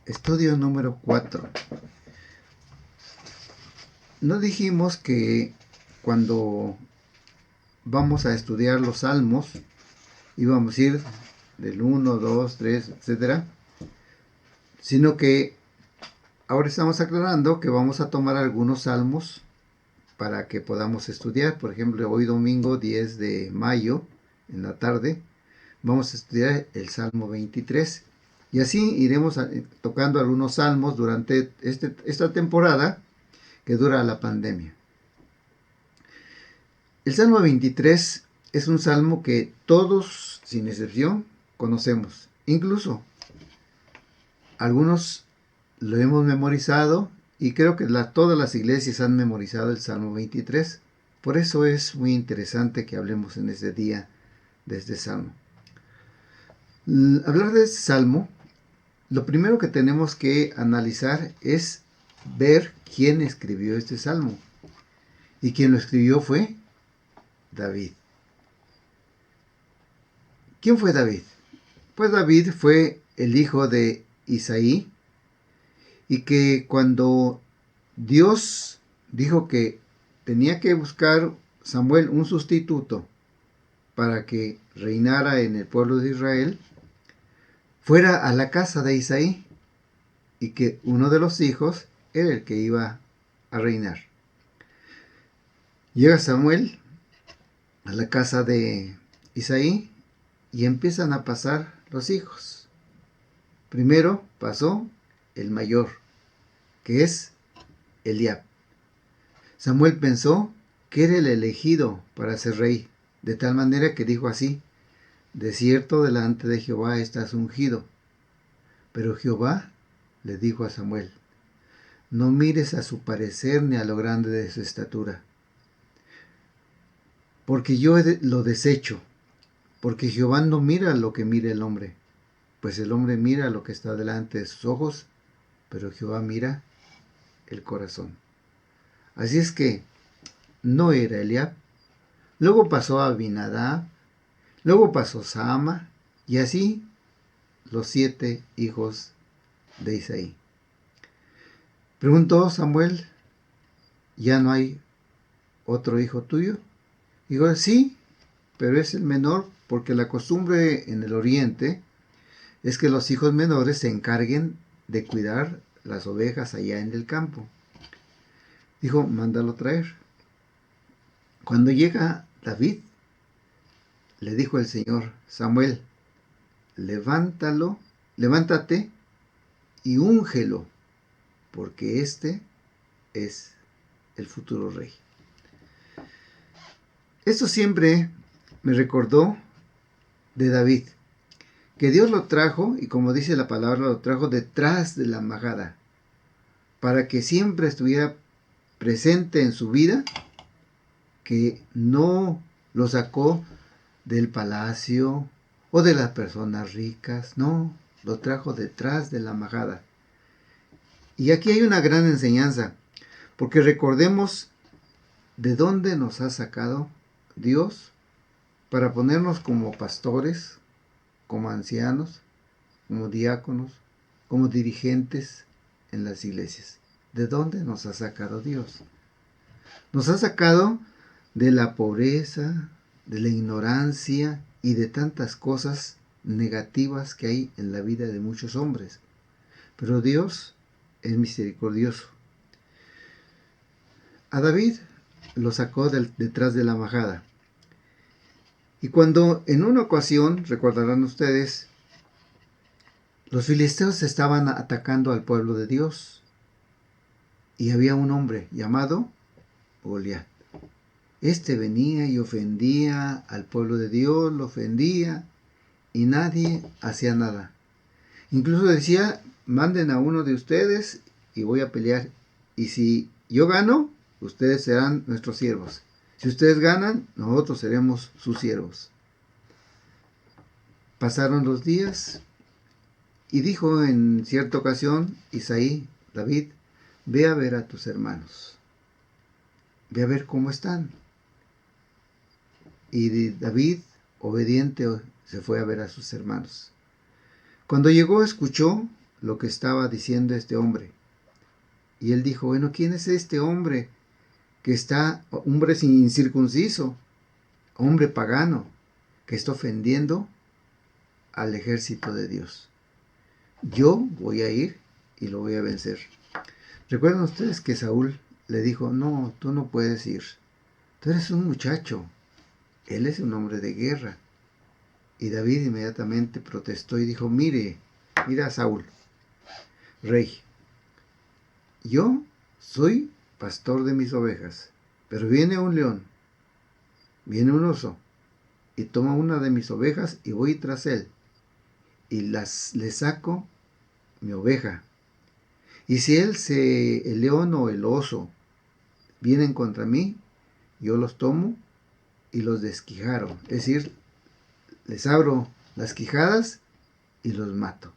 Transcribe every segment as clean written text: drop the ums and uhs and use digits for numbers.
Estudio número 4. No dijimos que cuando vamos a estudiar los salmos íbamos a ir del 1, 2, 3, etcétera, sino que ahora estamos aclarando que vamos a tomar algunos salmos para que podamos estudiar. Por ejemplo, hoy domingo 10 de mayo, en la tarde, vamos a estudiar el Salmo 23. Y así iremos tocando algunos salmos durante esta temporada que dura la pandemia. El Salmo 23 es un salmo que todos, sin excepción, conocemos. Incluso algunos lo hemos memorizado y creo que todas las iglesias han memorizado el Salmo 23. Por eso es muy interesante que hablemos en este día de este salmo. Hablar de este salmo, lo primero que tenemos que analizar es ver quién escribió este salmo. Y quien lo escribió fue David. ¿Quién fue David? Pues David fue el hijo de Isaí, y que cuando Dios dijo que tenía que buscar Samuel un sustituto para que reinara en el pueblo de Israel, fuera a la casa de Isaí y que uno de los hijos era el que iba a reinar. Llega Samuel a la casa de Isaí y empiezan a pasar los hijos. Primero pasó el mayor, que es Eliab. Samuel pensó que era el elegido para ser rey, de tal manera que dijo así: de cierto delante de Jehová estás ungido. Pero Jehová le dijo a Samuel: no mires a su parecer ni a lo grande de su estatura, porque yo lo desecho, porque Jehová no mira lo que mira el hombre, pues el hombre mira lo que está delante de sus ojos, pero Jehová mira el corazón. Así es que no era Eliab. Luego pasó a Abinadab, luego pasó Sama, y así los 7 hijos de Isaí. Preguntó Samuel: ¿ya no hay otro hijo tuyo? Dijo: sí, pero es el menor, porque la costumbre en el oriente es que los hijos menores se encarguen de cuidar las ovejas allá en el campo. Dijo: mándalo traer. Cuando llega David, le dijo el Señor: Samuel, levántate y úngelo, porque este es el futuro rey. Esto siempre me recordó de David, que Dios lo trajo, y como dice la palabra, lo trajo detrás de la majada, para que siempre estuviera presente en su vida, que no lo sacó del palacio o de las personas ricas, no, lo trajo detrás de la majada. Y aquí hay una gran enseñanza, porque recordemos de dónde nos ha sacado Dios para ponernos como pastores, como ancianos, como diáconos, como dirigentes en las iglesias. ¿De dónde nos ha sacado Dios? Nos ha sacado de la pobreza, de la ignorancia y de tantas cosas negativas que hay en la vida de muchos hombres. Pero Dios es misericordioso. A David lo sacó detrás de la majada. Y cuando en una ocasión, recordarán ustedes, los filisteos estaban atacando al pueblo de Dios, y había un hombre llamado Goliat. Este venía y ofendía al pueblo de Dios, lo ofendía, y nadie hacía nada. Incluso decía: manden a uno de ustedes y voy a pelear, y si yo gano, ustedes serán nuestros siervos. Si ustedes ganan, nosotros seremos sus siervos. Pasaron los días y dijo en cierta ocasión Isaí: David, ve a ver a tus hermanos, ve a ver cómo están. Y David, obediente, se fue a ver a sus hermanos. Cuando llegó, escuchó lo que estaba diciendo este hombre. Y él dijo, bueno, ¿quién es este hombre que está, hombre incircunciso, hombre pagano, que está ofendiendo al ejército de Dios? Yo voy a ir y lo voy a vencer. ¿Recuerdan ustedes que Saúl le dijo, no, tú no puedes ir, tú eres un muchacho, él es un hombre de guerra? Y David inmediatamente protestó y dijo, mira Saúl, rey, yo soy pastor de mis ovejas, pero viene un león, viene un oso, y toma una de mis ovejas y voy tras él, y le saco mi oveja. Y si el león o el oso vienen contra mí, yo los tomo y los desquijaro, es decir, les abro las quijadas y los mato.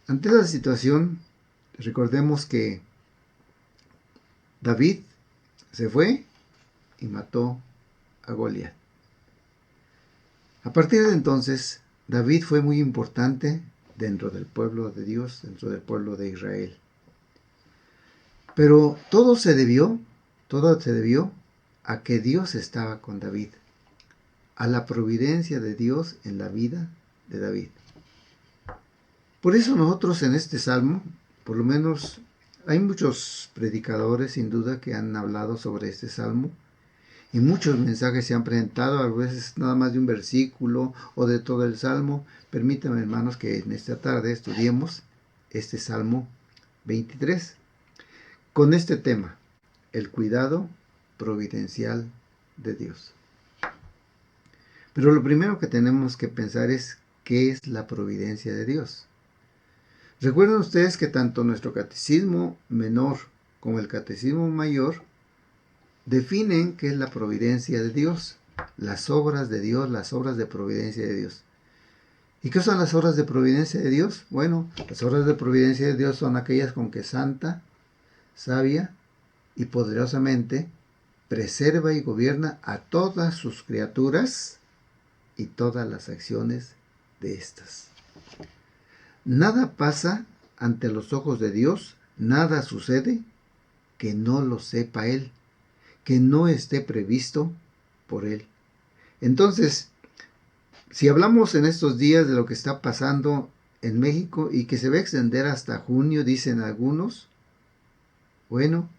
Ante esa situación, recordemos que David se fue y mató a Goliat. A partir de entonces, David fue muy importante dentro del pueblo de Dios, dentro del pueblo de Israel. Pero todo se debió a que Dios estaba con David, a la providencia de Dios en la vida de David. Por eso nosotros en este salmo, por lo menos hay muchos predicadores sin duda que han hablado sobre este salmo y muchos mensajes se han presentado, a veces nada más de un versículo o de todo el salmo. Permítanme, hermanos, que en esta tarde estudiemos este salmo 23 con este tema, el cuidado providencial de Dios. Pero lo primero que tenemos que pensar es ¿qué es la providencia de Dios? Recuerden ustedes que tanto nuestro catecismo menor como el catecismo mayor definen qué es la providencia de Dios, las obras de Dios, las obras de providencia de Dios. ¿Y qué son las obras de providencia de Dios? Bueno, las obras de providencia de Dios son aquellas con que santa, sabia y poderosamente preserva y gobierna a todas sus criaturas y todas las acciones de éstas. Nada pasa ante los ojos de Dios, nada sucede que no lo sepa Él, que no esté previsto por Él. Entonces, si hablamos en estos días de lo que está pasando en México y que se va a extender hasta junio, dicen algunos, bueno,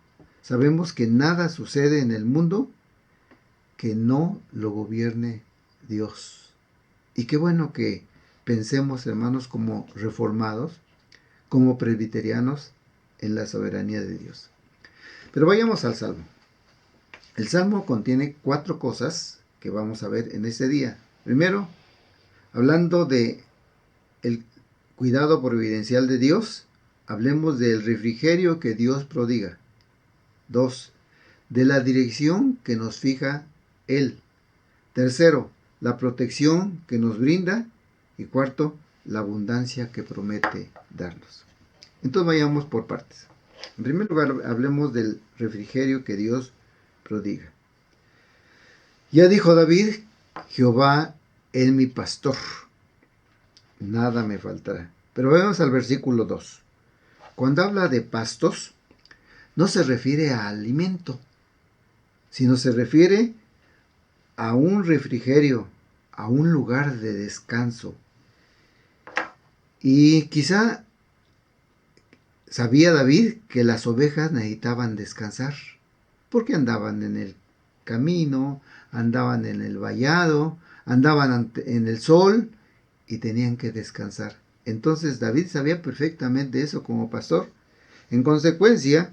sabemos que nada sucede en el mundo que no lo gobierne Dios. Y qué bueno que pensemos, hermanos, como reformados, como presbiterianos, en la soberanía de Dios. Pero vayamos al Salmo. El Salmo contiene 4 cosas que vamos a ver en este día. Primero, hablando de el cuidado providencial de Dios, hablemos del refrigerio que Dios prodiga. 2, de la dirección que nos fija Él. Tercero, la protección que nos brinda. Y cuarto, la abundancia que promete darnos. Entonces vayamos por partes. En primer lugar, hablemos del refrigerio que Dios prodiga. Ya dijo David, Jehová es mi pastor, nada me faltará. Pero vamos al versículo 2. Cuando habla de pastos, no se refiere a alimento, sino se refiere a un refrigerio, a un lugar de descanso. Y quizá sabía David que las ovejas necesitaban descansar, porque andaban en el camino, andaban en el vallado, andaban en el sol y tenían que descansar. Entonces David sabía perfectamente eso como pastor. En consecuencia,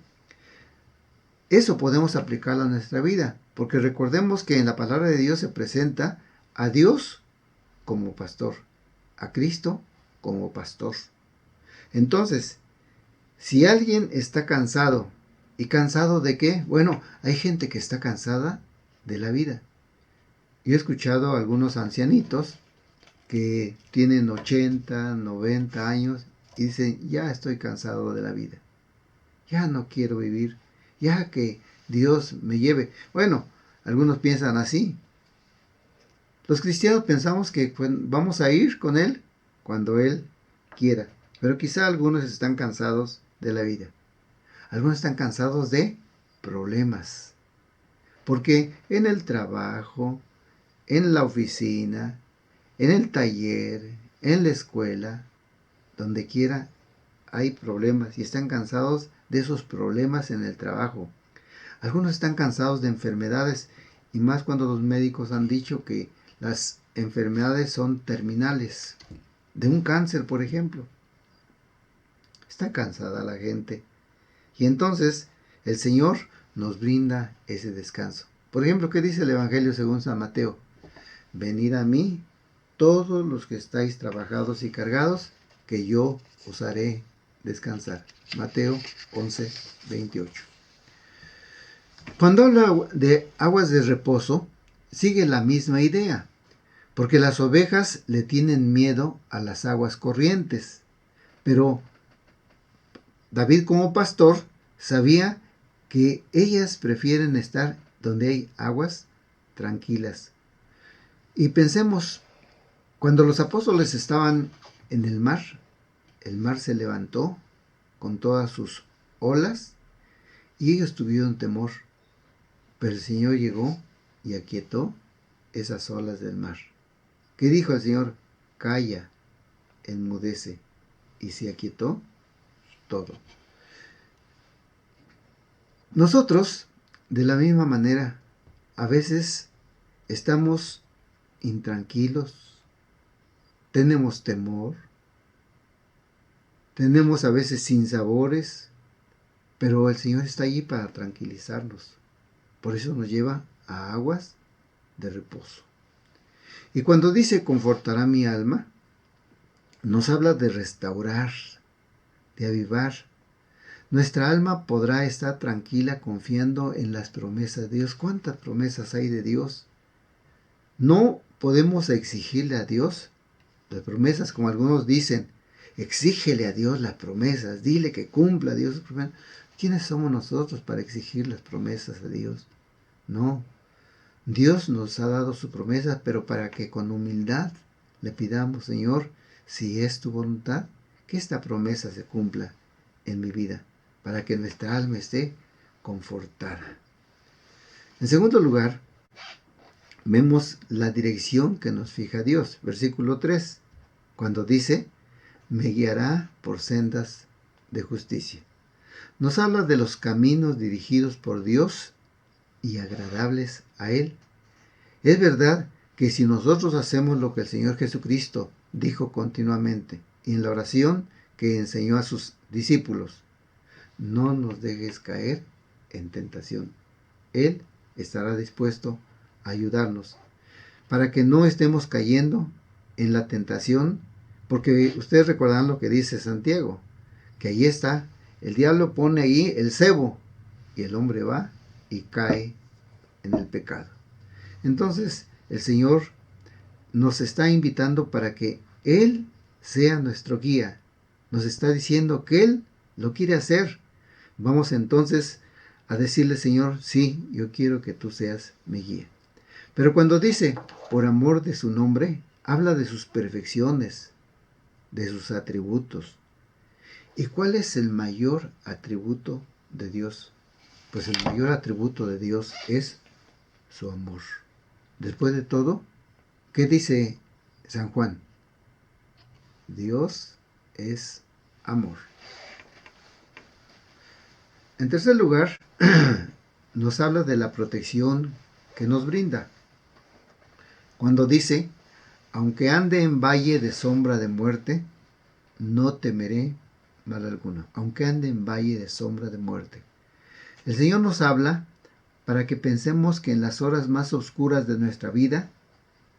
eso podemos aplicarlo a nuestra vida, porque recordemos que en la palabra de Dios se presenta a Dios como pastor, a Cristo como pastor. Entonces, si alguien está cansado, ¿y cansado de qué? Bueno, hay gente que está cansada de la vida. Yo he escuchado a algunos ancianitos que tienen 80, 90 años y dicen, ya estoy cansado de la vida. Ya no quiero vivir. Ya que Dios me lleve. Bueno, algunos piensan así. Los cristianos pensamos que vamos a ir con Él cuando Él quiera. Pero quizá algunos están cansados de la vida. Algunos están cansados de problemas. Porque en el trabajo, en la oficina, en el taller, en la escuela, donde quiera, hay problemas y están cansados de esos problemas en el trabajo. Algunos están cansados de enfermedades y más cuando los médicos han dicho que las enfermedades son terminales. De un cáncer, por ejemplo. Está cansada la gente. Y entonces el Señor nos brinda ese descanso. Por ejemplo, ¿qué dice el Evangelio según San Mateo? Venid a mí todos los que estáis trabajados y cargados, que yo os haré descansar. Mateo 11:28. Cuando habla de aguas de reposo, sigue la misma idea, porque las ovejas le tienen miedo a las aguas corrientes. Pero David, como pastor, sabía que ellas prefieren estar donde hay aguas tranquilas. Y pensemos, cuando los apóstoles estaban en el mar se levantó con todas sus olas y ellos tuvieron temor. Pero el Señor llegó y aquietó esas olas del mar. ¿Qué dijo el Señor? Calla, enmudece. Y se aquietó todo. Nosotros, de la misma manera, a veces estamos intranquilos, tenemos temor, tenemos a veces sinsabores, pero el Señor está allí para tranquilizarnos. Por eso nos lleva a aguas de reposo. Y cuando dice confortará mi alma, nos habla de restaurar, de avivar. Nuestra alma podrá estar tranquila confiando en las promesas de Dios. ¿Cuántas promesas hay de Dios? No podemos exigirle a Dios las promesas, como algunos dicen. Exígele a Dios las promesas, dile que cumpla Dios sus promesas. ¿Quiénes somos nosotros para exigir las promesas a Dios? No. Dios nos ha dado su promesa, pero para que con humildad le pidamos, Señor, si es tu voluntad, que esta promesa se cumpla en mi vida, para que nuestra alma esté confortada. En segundo lugar, vemos la dirección que nos fija Dios. Versículo 3, cuando dice, me guiará por sendas de justicia. Nos habla de los caminos dirigidos por Dios y agradables a Él. Es verdad que si nosotros hacemos lo que el Señor Jesucristo dijo continuamente y en la oración que enseñó a sus discípulos, no nos dejes caer en tentación. Él estará dispuesto a ayudarnos para que no estemos cayendo en la tentación, porque ustedes recordarán lo que dice Santiago, que ahí está, el diablo pone ahí el cebo y el hombre va y cae en el pecado. Entonces el Señor nos está invitando para que Él sea nuestro guía. Nos está diciendo que Él lo quiere hacer. Vamos entonces a decirle, Señor, sí, yo quiero que tú seas mi guía. Pero cuando dice, por amor de su nombre, habla de sus perfecciones, de sus atributos. ¿Y cuál es el mayor atributo de Dios? Pues el mayor atributo de Dios es su amor. Después de todo, ¿qué dice San Juan? Dios es amor. En tercer lugar, nos habla de la protección que nos brinda. Cuando dice, aunque ande en valle de sombra de muerte, no temeré mal alguno. Aunque ande en valle de sombra de muerte. El Señor nos habla para que pensemos que en las horas más oscuras de nuestra vida,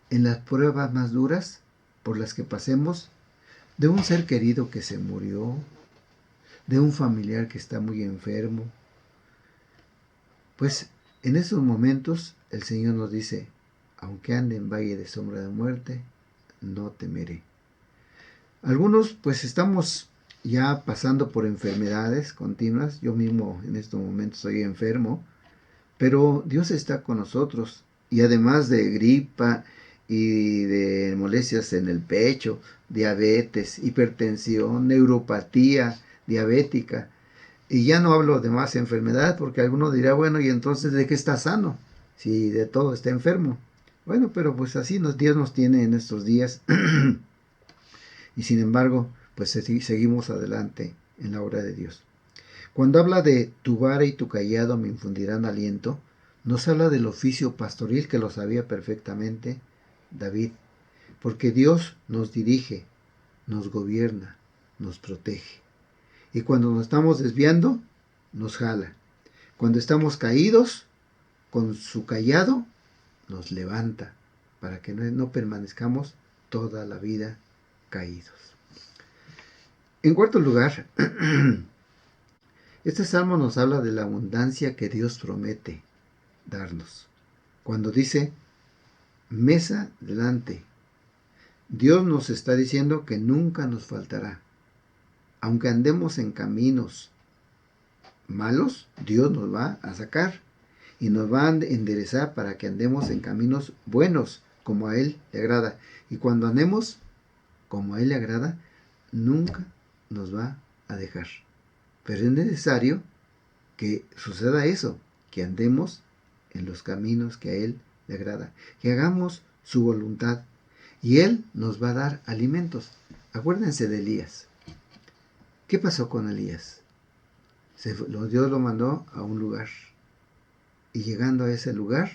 en las pruebas más duras por las que pasemos, de un ser querido que se murió, de un familiar que está muy enfermo, pues en esos momentos el Señor nos dice, aunque ande en valle de sombra de muerte, no temeré. Algunos pues estamos ya pasando por enfermedades continuas, yo mismo en estos momentos soy enfermo, pero Dios está con nosotros y además de gripa y de molestias en el pecho, diabetes, hipertensión, neuropatía diabética. Y ya no hablo de más enfermedad, porque alguno dirá, bueno, ¿y entonces de qué está sano? Si de todo está enfermo. Bueno, pero pues así Dios nos tiene en estos días. Y sin embargo, pues seguimos adelante en la obra de Dios. Cuando habla de tu vara y tu cayado me infundirán aliento, nos habla del oficio pastoril que lo sabía perfectamente David, porque Dios nos dirige, nos gobierna, nos protege. Y cuando nos estamos desviando, nos jala. Cuando estamos caídos, con su cayado, nos levanta, para que no permanezcamos toda la vida caídos. En cuarto lugar, este salmo nos habla de la abundancia que Dios promete darnos. Cuando dice, mesa delante, Dios nos está diciendo que nunca nos faltará. Aunque andemos en caminos malos, Dios nos va a sacar y nos va a enderezar para que andemos en caminos buenos, como a Él le agrada. Y cuando andemos como a Él le agrada, nunca nos va a dejar. Pero es necesario que suceda eso, que andemos en los caminos que a Él le agrada, que hagamos su voluntad y Él nos va a dar alimentos. Acuérdense de Elías. ¿Qué pasó con Elías? Dios lo mandó a un lugar y llegando a ese lugar,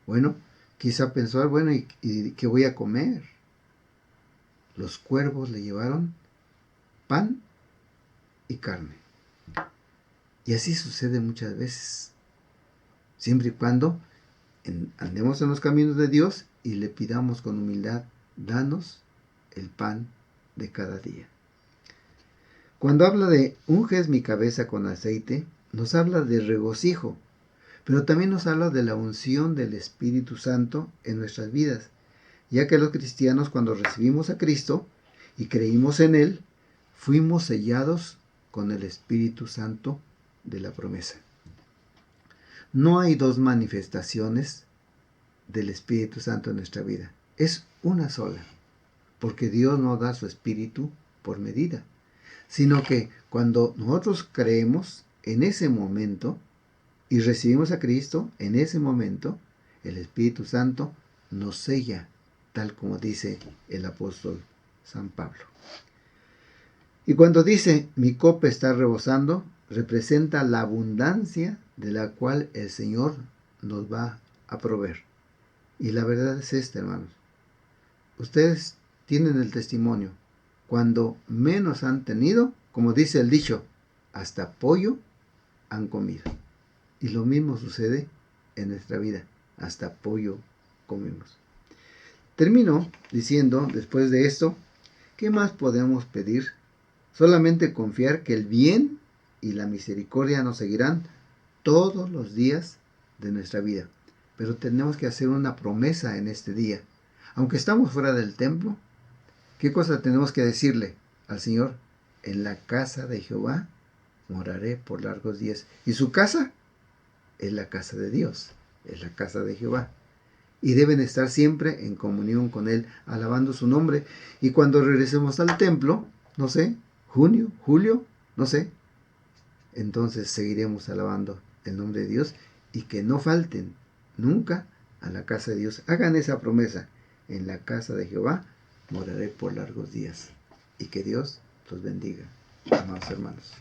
bueno, quizá pensó, bueno, ¿y qué voy a comer? Los cuervos le llevaron pan y carne. Y así sucede muchas veces, siempre y cuando andemos en los caminos de Dios y le pidamos con humildad, danos el pan de cada día. Cuando habla de unges mi cabeza con aceite, nos habla de regocijo, pero también nos habla de la unción del Espíritu Santo en nuestras vidas, ya que los cristianos cuando recibimos a Cristo y creímos en Él, fuimos sellados con el Espíritu Santo de la promesa. No hay dos manifestaciones del Espíritu Santo en nuestra vida, es una sola, porque Dios no da su Espíritu por medida, sino que cuando nosotros creemos en ese momento y recibimos a Cristo, en ese momento el Espíritu Santo nos sella, tal como dice el apóstol San Pablo. Y cuando dice, mi copa está rebosando, representa la abundancia de la cual el Señor nos va a proveer. Y la verdad es esta, hermanos. Ustedes tienen el testimonio. Cuando menos han tenido, como dice el dicho, hasta pollo han comido. Y lo mismo sucede en nuestra vida. Hasta pollo comemos. Termino diciendo, después de esto, ¿qué más podemos pedir? Solamente confiar que el bien y la misericordia nos seguirán todos los días de nuestra vida. Pero tenemos que hacer una promesa en este día. Aunque estamos fuera del templo, ¿qué cosa tenemos que decirle al Señor? En la casa de Jehová moraré por largos días. ¿Y su casa? Es la casa de Dios, es la casa de Jehová. Y deben estar siempre en comunión con Él, alabando su nombre. Y cuando regresemos al templo, no sé, junio, julio, no sé, entonces seguiremos alabando el nombre de Dios y que no falten nunca a la casa de Dios. Hagan esa promesa. En la casa de Jehová moraré por largos días. Y que Dios los bendiga, amados hermanos.